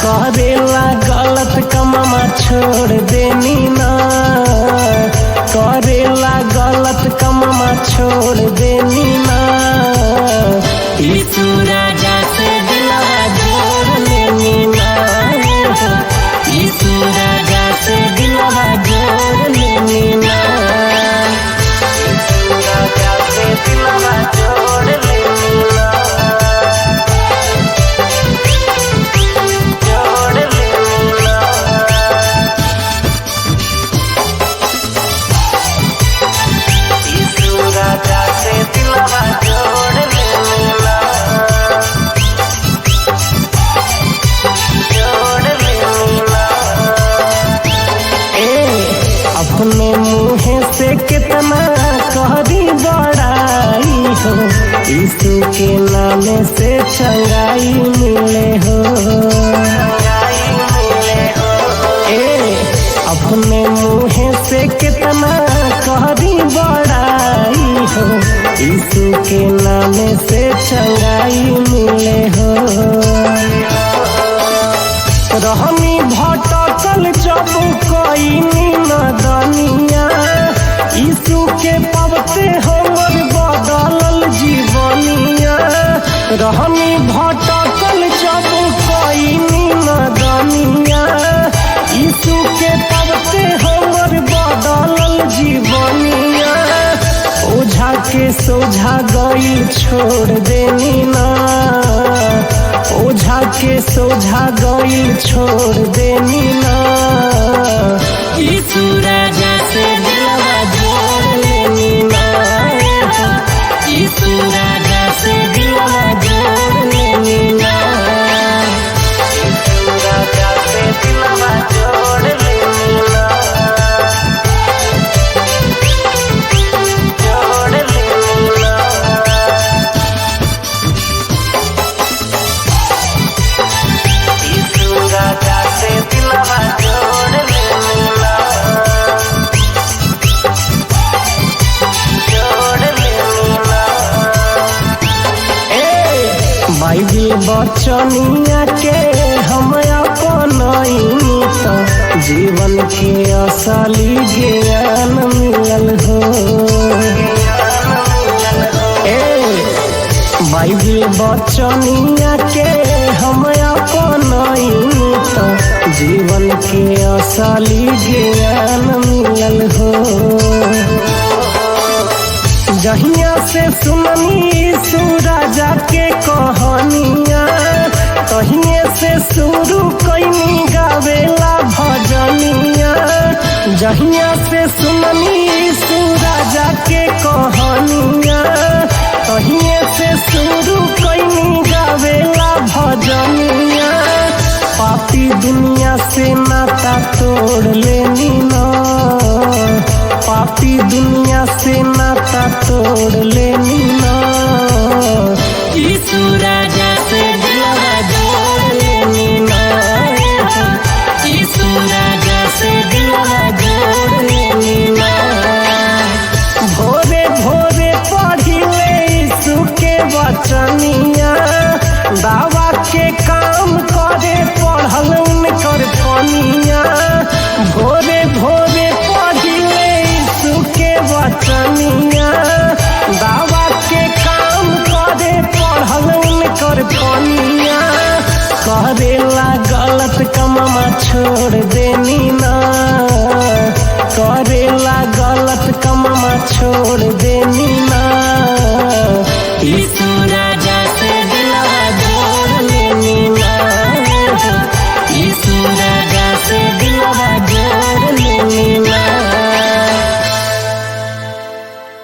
करेला गलत कममा छोड़ देनी ना, करेला गलत कममा छोड़ देनी ना। यीशु राजा से दिलवा जोड़ लेनी ना, यीशु राजा से दिलवा जोड़ लेनी ना, यीशु राजा से दिलवा जोड़ लेनी ना, जोड़ लेनी ना। यीशु राजा से दिलवा जोड़ लेनी ना, जोड़ लेनी ना। अपने मुँह से कितना कहरी बड़ाई हो, यीशु के नाम से चंगाई मिले हो, अपने मुँह से कितना कहरी बड़ाई हो, यीशु के नाम से चंगाई मिले हो। रहनी भटकल जब कोई नदनिया, यीशु के पवते हमर बदलल जीवनिया। रहनी भटकल जब कोई नदनिया, यीशु के पवते हमर बदलल जीवनिया। ओझा के सोझा गई छोड़ देनी ना, ओझा के सोझा गई छोड़ देनी ना। यीशु राजा से दिलवा जोड़ लेनी ना, यीशु राजा से दिलवा जोड़ लेनी ना, यीशु राजा से दिलवा जोड़ लेनी ना, जोड़ लेनी ना। यीशु राजा से दिलवा जोड़ लेनी ना, जोड़ लेनी ना। बाइबिल बचनिया के हम अपनाइनी तो जीवन के असली ज्ञान मिलल हो। बाइबिल बचनिया के हम अपनाइनी तो जीवन के असली ज्ञान मिलल हो। जहिया से सुननी यीशु राजा के कहानिया, तहिए से शुरू कैनी गावेला भजनिया। जहिया से सुननी यीशु राजा के कहानिया, तहिए से शुरू कैनी गावेला भजनिया। पापी दुनिया से नाता तोड़ लेनी ना, पापी दुनिया से नाता तोड़ लेनी ना। यीशु राजा से दिलवा जोड़ लेनी ना, यीशु राजा से दिलवा जोड़ लेनी ना। भोरे भोरे पढ़ी ले यीशु के वचनिया, दावा के काम करे पढ़ल उनकर पनिया। भोरे भोरे पढ़ी ले यीशु के वचनिया, दावा के काम करे पढ़ल उनकर पनिया। करेला गलत कममा छोड़ देनी ना, करेला गलत कममा छोड़ देनी